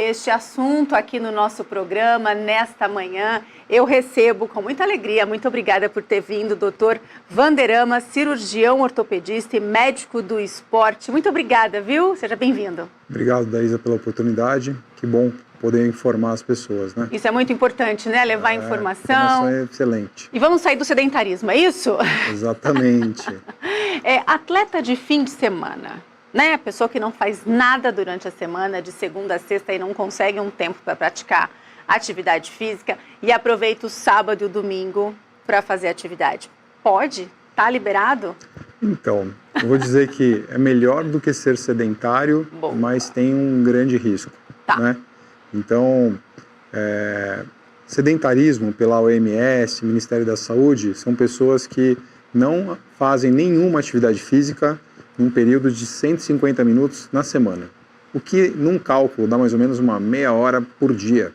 Este assunto aqui no nosso programa, nesta manhã, eu recebo com muita alegria, muito obrigada por ter vindo, doutor Vanderama, cirurgião ortopedista e médico do esporte. Muito obrigada, viu? Seja bem-vindo. Obrigado, Daísa, pela oportunidade. Que bom poder informar as pessoas, né? Isso é muito importante, né? Levar informação. A informação é excelente. E vamos sair do sedentarismo, é isso? Exatamente. Atleta de fim de semana, né? A pessoa que não faz nada durante a semana, de segunda a sexta, e não consegue um tempo para praticar atividade física e aproveita o sábado e o domingo para fazer atividade. Pode? Tá liberado? Então, eu vou dizer que é melhor do que ser sedentário, mas tem um grande risco, né? Então, sedentarismo pela OMS, Ministério da Saúde, são pessoas que não fazem nenhuma atividade física num período de 150 minutos na semana. O que, num cálculo, dá mais ou menos uma meia hora por dia,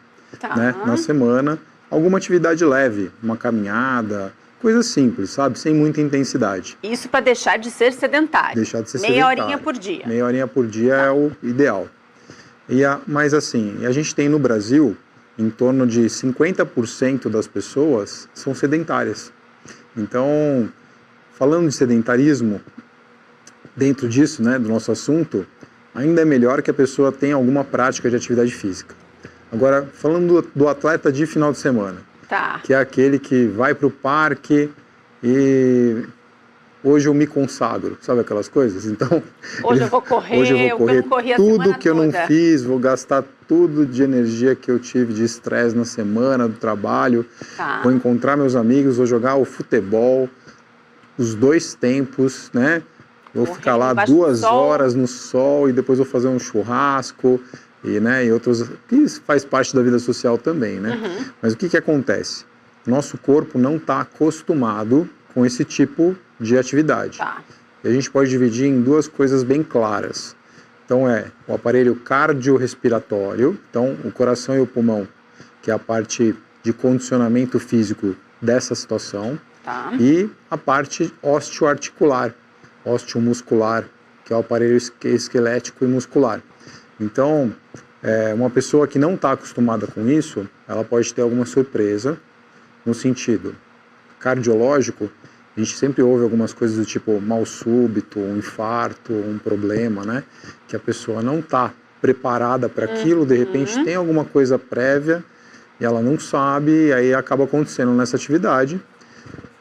né, na semana. Alguma atividade leve, uma caminhada, coisa simples, sabe? Sem muita intensidade. Isso para deixar de ser sedentário. Deixar de ser meia sedentário. Horinha por dia. Meia horinha por dia é o ideal. Mas assim, a gente tem no Brasil, em torno de 50% das pessoas são sedentárias. Então, falando de sedentarismo, dentro disso, né, do nosso assunto, ainda é melhor que a pessoa tenha alguma prática de atividade física. Agora, falando do atleta de final de semana, que é aquele que vai para o parque e hoje eu me consagro, sabe aquelas coisas? Então, hoje eu vou correr tudo que eu não fiz, vou gastar tudo de energia que eu tive de estresse na semana do trabalho, vou encontrar meus amigos, vou jogar o futebol, os dois tempos, né? Vou ficar lá 2 horas no sol e depois vou fazer um churrasco e outros, que faz parte da vida social também, né? Mas o que acontece? Nosso corpo não está acostumado com esse tipo de atividade. E a gente pode dividir em 2 coisas bem claras. Então o aparelho cardiorrespiratório, então o coração e o pulmão, que é a parte de condicionamento físico dessa situação, e a parte osteoarticular, osteomuscular, que é o aparelho esquelético e muscular. Então, uma pessoa que não está acostumada com isso, ela pode ter alguma surpresa, no sentido cardiológico. A gente sempre ouve algumas coisas do tipo mal súbito, um infarto, um problema, né? Que a pessoa não está preparada para aquilo, de repente tem alguma coisa prévia e ela não sabe, e aí acaba acontecendo nessa atividade.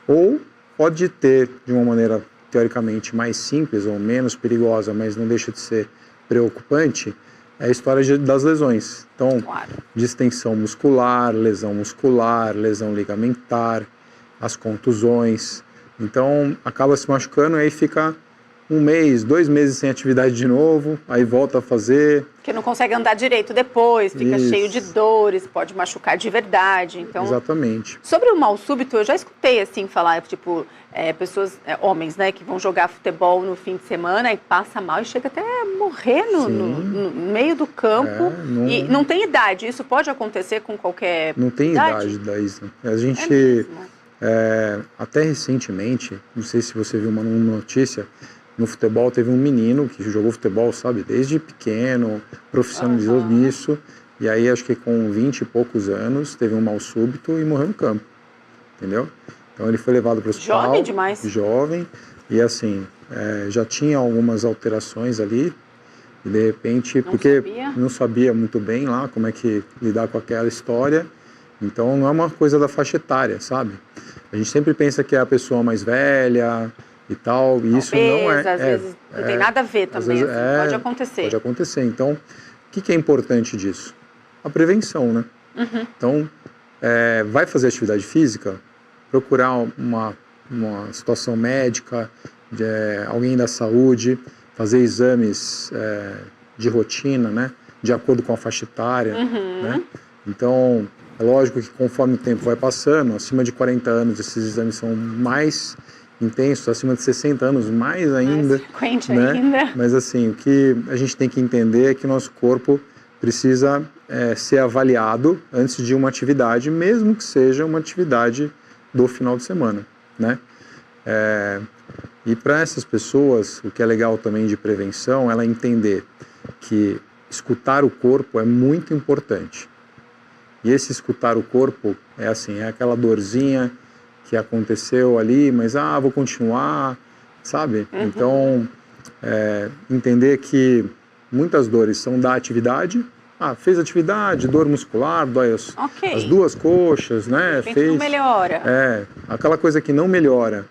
Ou pode ter, de uma maneira teoricamente mais simples ou menos perigosa, mas não deixa de ser preocupante, é a história das lesões. Então, distensão muscular, lesão ligamentar, as contusões. Então, acaba se machucando e aí fica 1 mês, 2 meses sem atividade de novo, aí volta a fazer. Que não consegue andar direito depois, fica cheio de dores, pode machucar de verdade. Então, exatamente. Sobre o mal súbito, eu já escutei assim falar, tipo, pessoas, homens, né, que vão jogar futebol no fim de semana e passa mal e chega até a morrer no meio do campo. E não tem idade, isso pode acontecer com qualquer idade? Não tem idade, Daísa. A gente, até recentemente, não sei se você viu uma notícia, no futebol teve um menino que jogou futebol, sabe, desde pequeno, profissionalizou nisso, e aí acho que com 20 e poucos anos teve um mal súbito e morreu no campo, entendeu? Então ele foi levado para o hospital. Jovem demais. Jovem, e assim, já tinha algumas alterações ali, e de repente, não sabia muito bem lá como é que lidar com aquela história, então não é uma coisa da faixa etária, sabe? A gente sempre pensa que é a pessoa mais velha e tal, e isso não é. Às vezes não tem nada a ver também, pode acontecer. Pode acontecer. Então, o que é importante disso? A prevenção, né? Então, vai fazer atividade física, procurar uma situação médica, alguém da saúde, fazer exames de rotina, né? De acordo com a faixa etária, né? Então, é lógico que conforme o tempo vai passando, acima de 40 anos esses exames são mais intensos, acima de 60 anos mais ainda, frequente né? ainda. Mas assim, o que a gente tem que entender é que nosso corpo precisa ser avaliado antes de uma atividade, mesmo que seja uma atividade do final de semana, né? E para essas pessoas, o que é legal também de prevenção, ela entender que escutar o corpo é muito importante. E esse escutar o corpo é assim, é aquela dorzinha que aconteceu ali, mas vou continuar, sabe? Então, entender que muitas dores são da atividade. Fez atividade, dor muscular, dói as duas coxas, né? Não melhora. Aquela coisa que não melhora,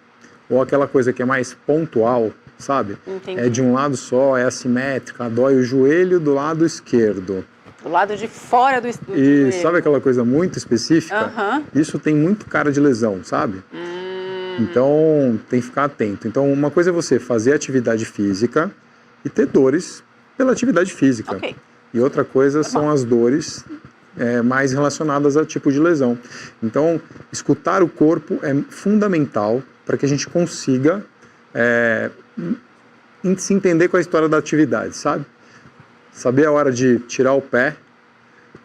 ou aquela coisa que é mais pontual, sabe? Entendi. É de um lado só, é assimétrica, dói o joelho do lado esquerdo. Do lado de fora do E joelho. sabe aquela coisa muito específica? Isso tem muito cara de lesão, sabe? Então, tem que ficar atento. Então, uma coisa é você fazer atividade física e ter dores pela atividade física. E outra coisa são as dores mais relacionadas a tipo de lesão. Então, escutar o corpo é fundamental para que a gente consiga se entender com a história da atividade, sabe? Saber a hora de tirar o pé,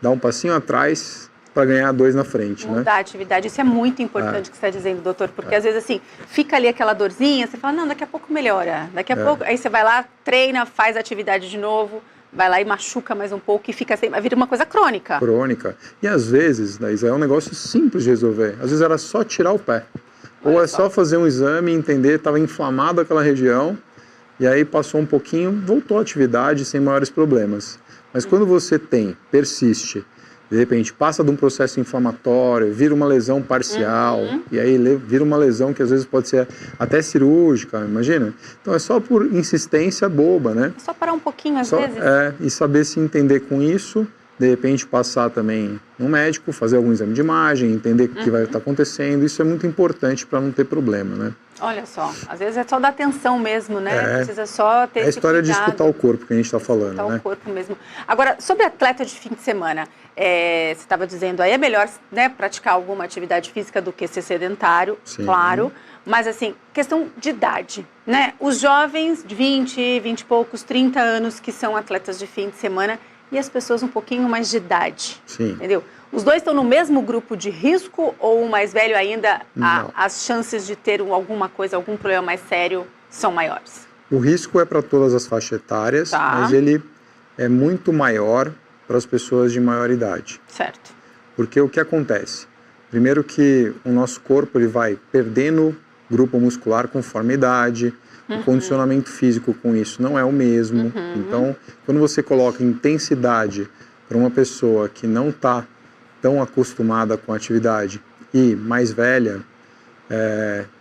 dar um passinho atrás para ganhar 2 na frente, né? Mudar a atividade, isso é muito importante que você está dizendo, doutor, porque às vezes assim, fica ali aquela dorzinha, você fala, não, daqui a pouco melhora, daqui a pouco, aí você vai lá, treina, faz a atividade de novo, vai lá e machuca mais um pouco e fica assim, vira uma coisa crônica. E às vezes, Daísa, é um negócio simples de resolver, às vezes era só tirar o pé, ou é só fazer um exame e entender, estava inflamado aquela região, e aí passou um pouquinho, voltou à atividade sem maiores problemas. Mas quando você persiste, de repente passa de um processo inflamatório, vira uma lesão parcial, e aí vira uma lesão que às vezes pode ser até cirúrgica, imagina? Então é só por insistência boba, né? É só parar um pouquinho às vezes. E saber se entender com isso, de repente passar também no médico, fazer algum exame de imagem, entender o que vai estar acontecendo, isso é muito importante para não ter problema, né? Olha só, às vezes é só dar atenção mesmo, né? Precisa só ter esse cuidado. É a história de escutar o corpo que a gente está falando, escutar né? o corpo mesmo. Agora, sobre atleta de fim de semana, você estava dizendo aí, é melhor, né, praticar alguma atividade física do que ser sedentário, claro. Mas assim, questão de idade, né? Os jovens de 20 e poucos, 30 anos que são atletas de fim de semana e as pessoas um pouquinho mais de idade, entendeu? Os dois estão no mesmo grupo de risco ou o mais velho ainda, as chances de ter alguma coisa, algum problema mais sério são maiores? O risco é para todas as faixas etárias, mas ele é muito maior para as pessoas de maior idade. Certo. Porque o que acontece? Primeiro que o nosso corpo ele vai perdendo grupo muscular conforme a idade, o condicionamento físico com isso não é o mesmo. Então, quando você coloca intensidade para uma pessoa que não está tão acostumada com a atividade e mais velha,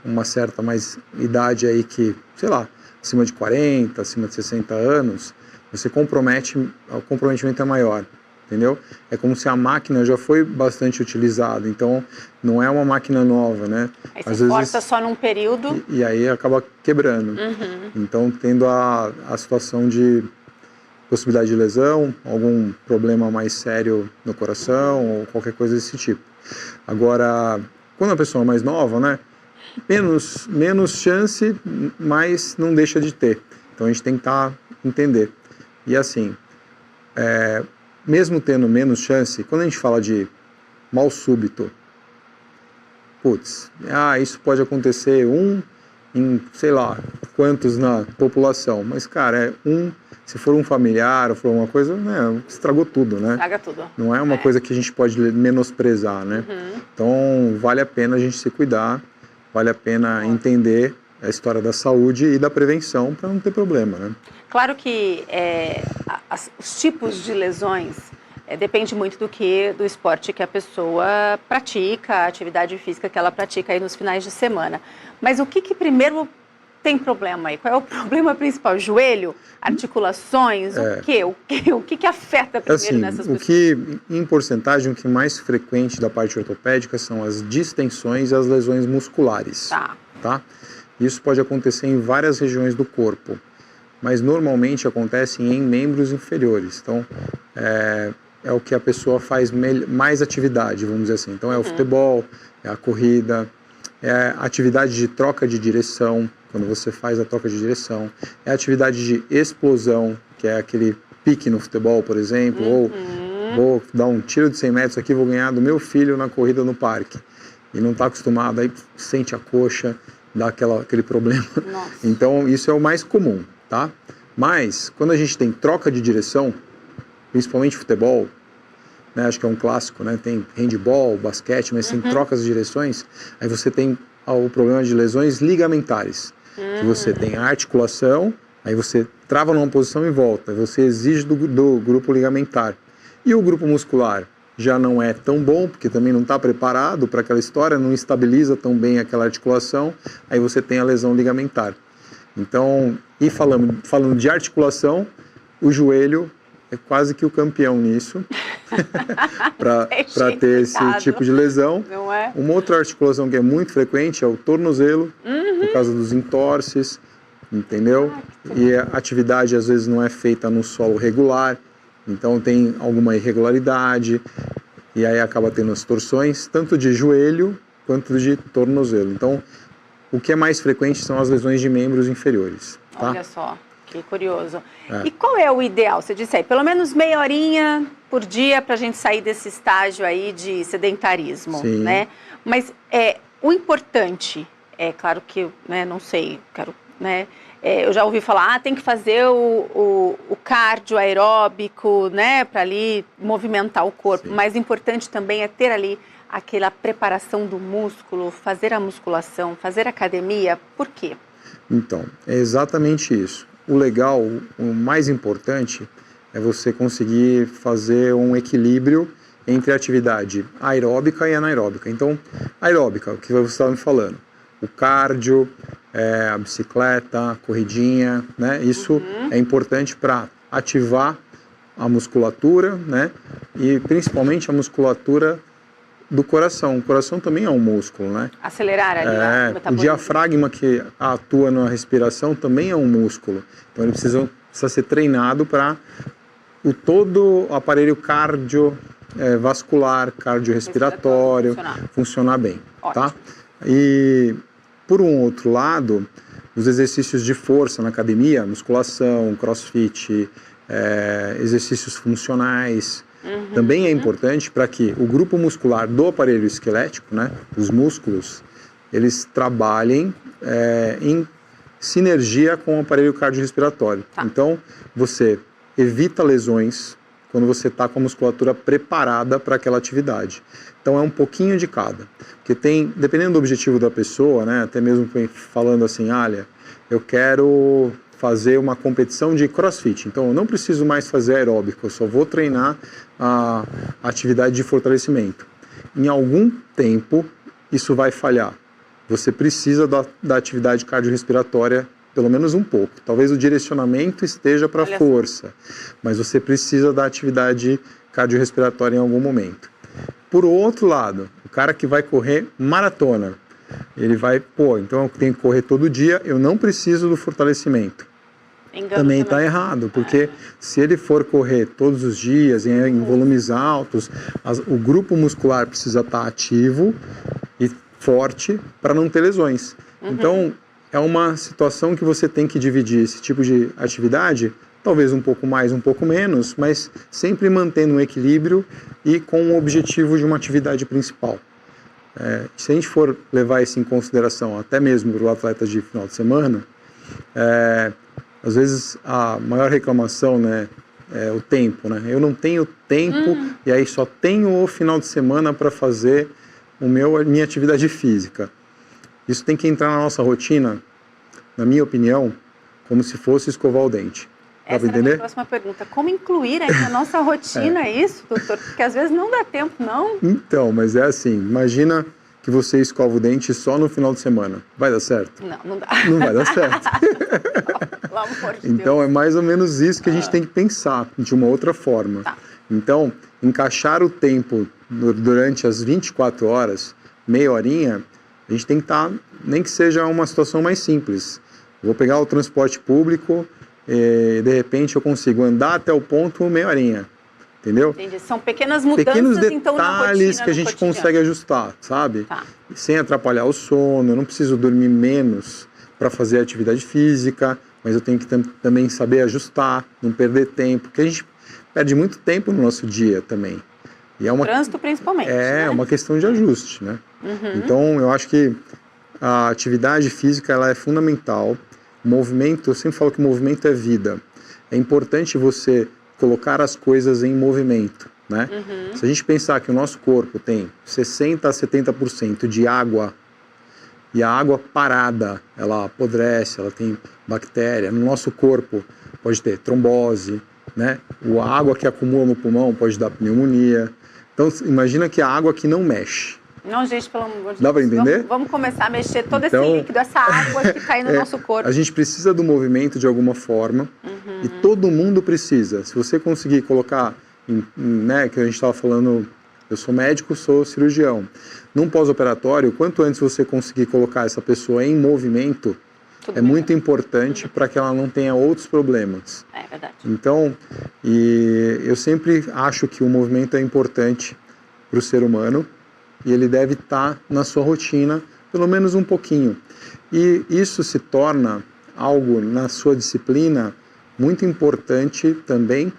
uma certa mais idade aí que, sei lá, acima de 40, acima de 60 anos, o comprometimento é maior, entendeu? É como se a máquina já foi bastante utilizada, então não é uma máquina nova, né? Aí você força só num período. E aí acaba quebrando. Então, tendo a situação de possibilidade de lesão, algum problema mais sério no coração ou qualquer coisa desse tipo. Agora, quando a pessoa é mais nova, né, menos chance, mas não deixa de ter. Então a gente tem que entender. E assim, mesmo tendo menos chance, quando a gente fala de mal súbito, isso pode acontecer em sei lá quantos na população, mas cara, se for um familiar ou for uma coisa, né, estragou tudo, né? Estraga tudo. Não é uma coisa que a gente pode menosprezar, né? Então, vale a pena a gente se cuidar, vale a pena entender a história da saúde e da prevenção para não ter problema, né? Claro que os tipos de lesões depende muito do esporte que a pessoa pratica, a atividade física que ela pratica aí nos finais de semana. Mas o que primeiro tem problema aí? Qual é o problema principal? Joelho? Articulações? O que afeta primeiro nessas pessoas? Em porcentagem, o que mais frequente da parte ortopédica são as distensões e as lesões musculares. Tá? Isso pode acontecer em várias regiões do corpo, mas normalmente acontece em membros inferiores. Então, é o que a pessoa faz mais atividade, vamos dizer assim. Então, é o futebol, é a corrida, é a atividade de troca de direção, quando você faz a troca de direção, é a atividade de explosão, que é aquele pique no futebol, por exemplo, ou vou dar um tiro de 100 metros aqui, vou ganhar do meu filho na corrida no parque. E não está acostumado, aí sente a coxa, dá aquele problema. Então, isso é o mais comum, tá? Mas, quando a gente tem troca de direção, principalmente futebol, né, acho que é um clássico, né, tem handball, basquete, mas tem trocas de direções, aí você tem o problema de lesões ligamentares, que você tem a articulação, aí você trava numa posição e volta, aí você exige do grupo ligamentar. E o grupo muscular já não é tão bom, porque também não está preparado para aquela história, não estabiliza tão bem aquela articulação, aí você tem a lesão ligamentar. Então, e falando de articulação, o joelho é quase que o campeão nisso, para ter esse tipo de lesão. Não é? Uma outra articulação que é muito frequente é o tornozelo, por causa dos entorces, entendeu? E a atividade às vezes não é feita no solo regular, então tem alguma irregularidade, e aí acaba tendo as torções, tanto de joelho quanto de tornozelo. Então, o que é mais frequente são as lesões de membros inferiores. Tá? Olha só, que curioso. E qual é o ideal? Você disse aí, pelo menos meia horinha por dia para a gente sair desse estágio aí de sedentarismo, Sim. né? Mas o importante, é claro que, né, não sei, né? Eu já ouvi falar, tem que fazer o cardio aeróbico, né, para ali movimentar o corpo. Sim. Mas importante também é ter ali aquela preparação do músculo, fazer a musculação, fazer academia. Por quê? Então, é exatamente isso. O legal, o mais importante, é você conseguir fazer um equilíbrio entre a atividade aeróbica e anaeróbica. Então, aeróbica, o que você estava me falando, o cardio, a bicicleta, a corridinha, né? Isso é importante para ativar a musculatura, né? E principalmente a musculatura do coração. O coração também é um músculo, né? Acelerar ali o metabolismo. O diafragma que atua na respiração também é um músculo. Então ele precisa ser treinado para todo o aparelho cardiovascular, cardiorrespiratório funcionar bem. Ótimo. Tá? E por um outro lado, os exercícios de força na academia, musculação, crossfit, exercícios funcionais, também é importante para que o grupo muscular do aparelho esquelético, né, os músculos, eles trabalhem em sinergia com o aparelho cardiorrespiratório. Tá. Então, você evita lesões quando você está com a musculatura preparada para aquela atividade. Então, é um pouquinho de cada. Porque dependendo do objetivo da pessoa, né, até mesmo falando assim, olha, eu quero fazer uma competição de crossfit, então eu não preciso mais fazer aeróbico, eu só vou treinar a atividade de fortalecimento. Em algum tempo, isso vai falhar. Você precisa da atividade cardiorrespiratória pelo menos um pouco. Talvez o direcionamento esteja para a força, mas você precisa da atividade cardiorrespiratória em algum momento. Por outro lado, o cara que vai correr maratona, ele vai, então eu tenho que correr todo dia, eu não preciso do fortalecimento. Também está errado, porque se ele for correr todos os dias em volumes altos, o grupo muscular precisa estar ativo e forte para não ter lesões. Então, é uma situação que você tem que dividir esse tipo de atividade, talvez um pouco mais, um pouco menos, mas sempre mantendo um equilíbrio e com o objetivo de uma atividade principal. Se a gente for levar isso em consideração, até mesmo para o atleta de final de semana, às vezes a maior reclamação, né, é o tempo, né? Eu não tenho tempo e aí só tenho o final de semana para fazer a minha atividade física. Isso tem que entrar na nossa rotina, na minha opinião, como se fosse escovar o dente. Essa era a minha próxima pergunta. Como incluir aí na nossa rotina isso, doutor? Porque às vezes não dá tempo, não? Então, mas é assim, imagina que você escova o dente só no final de semana. Vai dar certo? Não, não dá. Não vai dar certo. Pelo amor de Então, Deus. é mais ou menos isso que a gente tem que pensar, de uma outra forma. Tá. Então, encaixar o tempo durante as 24 horas, meia horinha, a gente tem que estar, nem que seja uma situação mais simples. Vou pegar o transporte público e, de repente, eu consigo andar até o ponto meia horinha. Entendeu? Entendi. São pequenas mudanças, pequenos detalhes então, na rotina, que a gente consegue ajustar, sabe? Tá. Sem atrapalhar o sono, eu não preciso dormir menos para fazer atividade física, mas eu tenho que também saber ajustar, não perder tempo, porque a gente perde muito tempo no nosso dia também. E o trânsito principalmente. É uma questão de ajuste, né? Então, eu acho que a atividade física ela é fundamental. O movimento, eu sempre falo que o movimento é vida. É importante você colocar as coisas em movimento, né? Se a gente pensar que o nosso corpo tem 60 a 70% de água, e a água parada, ela apodrece, ela tem bactéria. No nosso corpo pode ter trombose, né? A água que acumula no pulmão pode dar pneumonia. Então, imagina que a água que não mexe. Não, gente, pelo amor de Deus. Dá para entender? Vamos começar a mexer todo esse líquido, essa água que está aí no nosso corpo. A gente precisa do movimento de alguma forma e todo mundo precisa. Se você conseguir colocar, né, que a gente estava falando, eu sou médico, sou cirurgião. Num pós-operatório, quanto antes você conseguir colocar essa pessoa em movimento, é muito importante para que ela não tenha outros problemas. É verdade. Então, e eu sempre acho que o movimento é importante para o ser humano e ele deve estar na sua rotina, pelo menos um pouquinho. E isso se torna algo na sua disciplina muito importante também,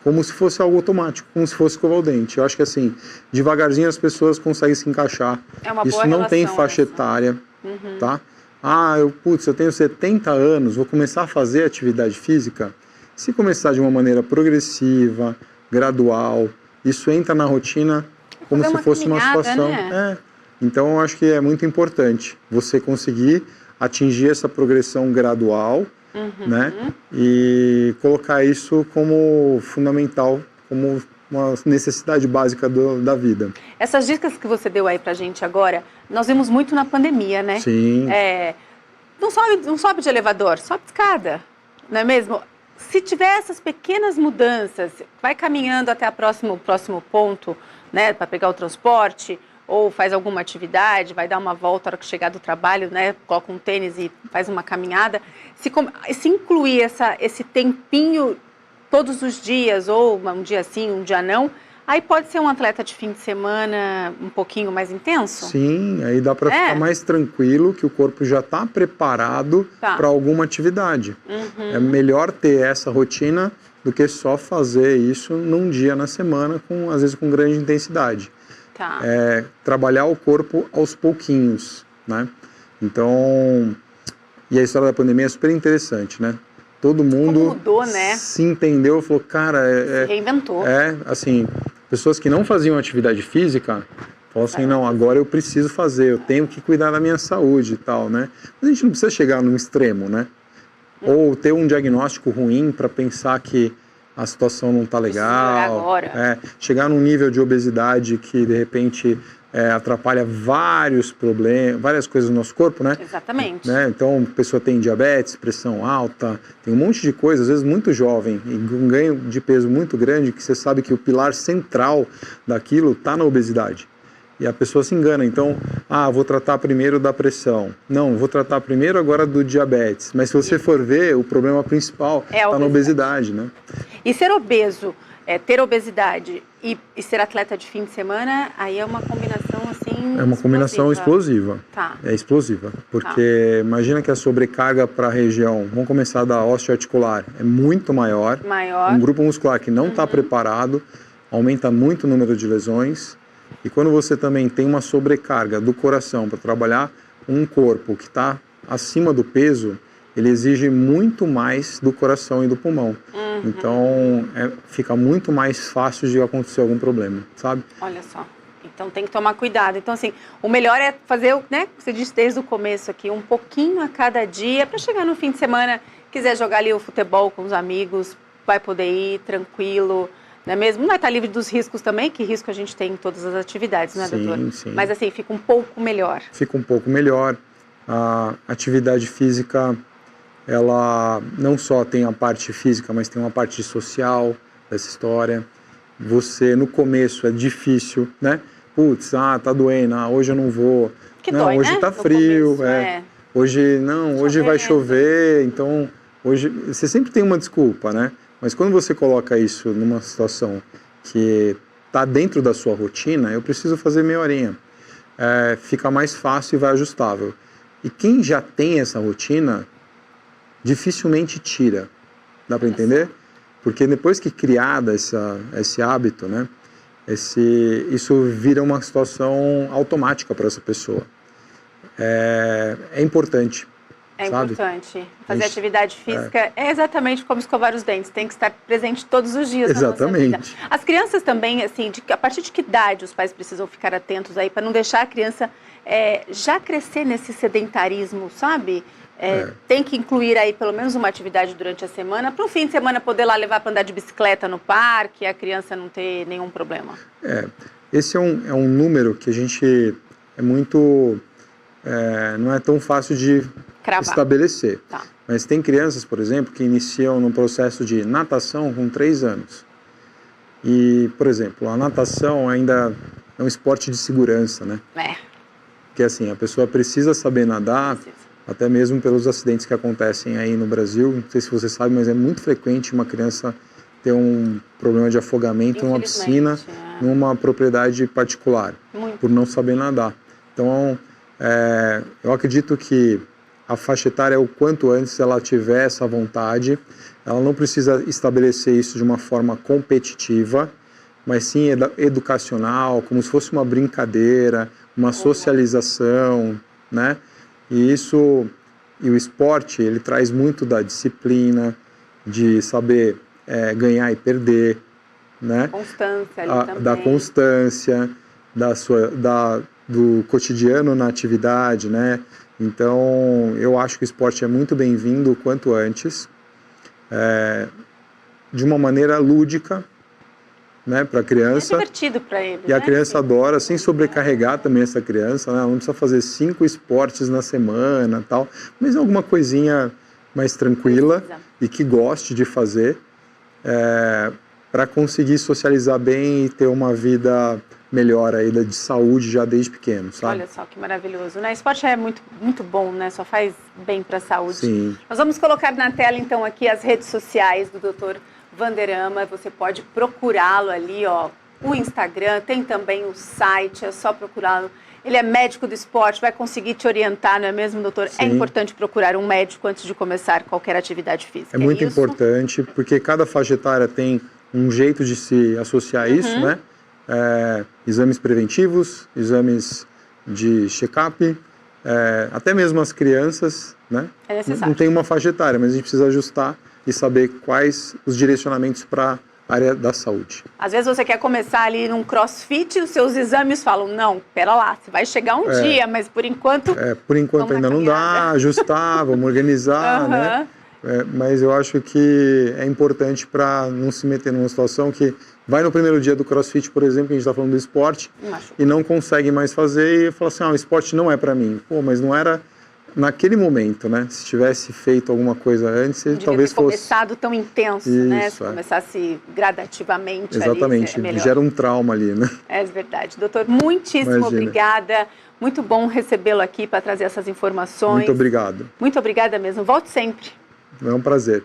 como se fosse algo automático, como se fosse escovar o dente. Eu acho que assim, devagarzinho as pessoas conseguem se encaixar. É uma isso boa não tem relação, faixa etária, tá? Eu tenho 70 anos, vou começar a fazer atividade física. Se começar de uma maneira progressiva, gradual, isso entra na rotina como se fosse uma situação. Né? Então, eu acho que é muito importante você conseguir atingir essa progressão gradual, né? E colocar isso como fundamental, como uma necessidade básica da vida. Essas dicas que você deu aí pra gente agora, nós vimos muito na pandemia, né? Sim. Não sobe de elevador, sobe de escada, não é mesmo? Se tiver essas pequenas mudanças, vai caminhando até o próximo ponto, né, para pegar o transporte, ou faz alguma atividade, vai dar uma volta na hora que chegar do trabalho, né, coloca um tênis e faz uma caminhada. Se incluir esse tempinho todos os dias, ou um dia sim, um dia não, aí pode ser um atleta de fim de semana um pouquinho mais intenso? Sim, aí dá para ficar mais tranquilo, que o corpo já está preparado para alguma atividade. É melhor ter essa rotina do que só fazer isso num dia na semana, às vezes com grande intensidade. Trabalhar o corpo aos pouquinhos, né? Então, e a história da pandemia é super interessante, né? Todo mundo mudou, né? Se entendeu, falou, cara... Se reinventou. Assim, pessoas que não faziam atividade física, falaram assim, não, agora eu preciso fazer, eu tenho que cuidar da minha saúde e tal, né? Mas a gente não precisa chegar num extremo, né? Ou ter um diagnóstico ruim para pensar que a situação não está legal. Agora. Chegar num nível de obesidade que, de repente, atrapalha vários problemas, várias coisas no nosso corpo, né? Exatamente. Né? Então, a pessoa tem diabetes, pressão alta, tem um monte de coisa, às vezes muito jovem, e um ganho de peso muito grande, que você sabe que o pilar central daquilo está na obesidade. E a pessoa se engana, então, vou tratar primeiro da pressão. Não, vou tratar primeiro agora do diabetes. Mas se você for ver, o problema principal está na obesidade, né? E ser obeso, ter obesidade e ser atleta de fim de semana, aí é uma combinação assim... É uma combinação explosiva. Tá. É explosiva, porque imagina que a sobrecarga para a região, vamos começar da osteoarticular, é muito maior. Um grupo muscular que não está preparado, aumenta muito o número de lesões. E quando você também tem uma sobrecarga do coração para trabalhar um corpo que está acima do peso, ele exige muito mais do coração e do pulmão. Então, fica muito mais fácil de acontecer algum problema, sabe? Olha só. Então, tem que tomar cuidado. Então, assim, o melhor é fazer, né, você disse desde o começo aqui, um pouquinho a cada dia, para chegar no fim de semana, quiser jogar ali o futebol com os amigos, vai poder ir tranquilo, não é mesmo? Não vai estar livre dos riscos também, que risco a gente tem em todas as atividades, né, doutor? Sim. Mas assim, fica um pouco melhor. Fica um pouco melhor. A atividade física, ela não só tem a parte física, mas tem uma parte social dessa história. Você, no começo, é difícil, né? Putz, tá doendo, hoje eu não vou. Dói, hoje né? tá frio, Hoje vai Chovendo. chover, então hoje você sempre tem uma desculpa, né? Mas quando você coloca isso numa situação que está dentro da sua rotina, eu preciso fazer meia horinha. Fica mais fácil e vai ajustável. E quem já tem essa rotina, dificilmente tira. Dá para entender? Porque depois que criada esse hábito, né? Isso vira uma situação automática para essa pessoa. É importante. É sabe? importante. Fazer atividade física é exatamente como escovar os dentes. Tem que estar presente todos os dias na nossa vida. As crianças também, assim, a partir de que idade os pais precisam ficar atentos aí para não deixar a criança já crescer nesse sedentarismo, sabe? Tem que incluir aí pelo menos uma atividade durante a semana, para o fim de semana poder lá levar para andar de bicicleta no parque e a criança não ter nenhum problema. Esse é um número que a gente não é tão fácil de estabelecer. Tá. Mas tem crianças, por exemplo, que iniciam no processo de natação com 3 anos. E, por exemplo, a natação ainda é um esporte de segurança, né? Porque assim, a pessoa precisa saber nadar, até mesmo pelos acidentes que acontecem aí no Brasil. Não sei se você sabe, mas é muito frequente uma criança ter um problema de afogamento numa piscina, numa propriedade particular, por não saber nadar. Então, eu acredito que a faixa etária, o quanto antes ela tiver essa vontade, ela não precisa estabelecer isso de uma forma competitiva, mas sim educacional, como se fosse uma brincadeira, uma socialização, né? E o esporte, ele traz muito da disciplina, de saber ganhar e perder, né? Constância ali também. Da constância, do cotidiano na atividade, né? Então, eu acho que o esporte é muito bem-vindo o quanto antes, de uma maneira lúdica, né, para a criança. É divertido para ele. E a criança adora, sem sobrecarregar também essa criança, né? Ela não precisa fazer 5 esportes na semana, tal, mas alguma coisinha mais tranquila e que goste de fazer, para conseguir socializar bem e ter uma vida melhor aí de saúde já desde pequeno, sabe? Olha só que maravilhoso, né? Esporte é muito, muito bom, né? Só faz bem para a saúde. Sim. Nós vamos colocar na tela, então, aqui as redes sociais do Dr. Vanderama. Você pode procurá-lo ali, ó, o Instagram, tem também o site, é só procurá-lo. Ele é médico do esporte, vai conseguir te orientar, não é mesmo, doutor? Sim. É importante procurar um médico antes de começar qualquer atividade física. É muito importante, porque cada faixa etária tem um jeito de se associar a isso, né? Exames preventivos, exames de check-up, até mesmo as crianças, né? É necessário. Não tem uma faixa etária, mas a gente precisa ajustar e saber quais os direcionamentos para a área da saúde. Às vezes você quer começar ali num crossfit e os seus exames falam, não, pera lá, você vai chegar um dia, mas por enquanto... Por enquanto ainda não dá, ajustar, vamos organizar, né? Mas eu acho que é importante para não se meter numa situação que vai no primeiro dia do CrossFit, por exemplo, que a gente está falando do esporte, e não consegue mais fazer e fala assim, o esporte não é para mim. Pô, mas não era naquele momento, né? Se tivesse feito alguma coisa antes, ele talvez fosse... começado tão intenso, né? Se começasse gradativamente. Exatamente, ali, gera um trauma ali, né? É verdade. Doutor, muitíssimo obrigada. Muito bom recebê-lo aqui para trazer essas informações. Muito obrigado. Muito obrigada mesmo. Volte sempre. É um prazer.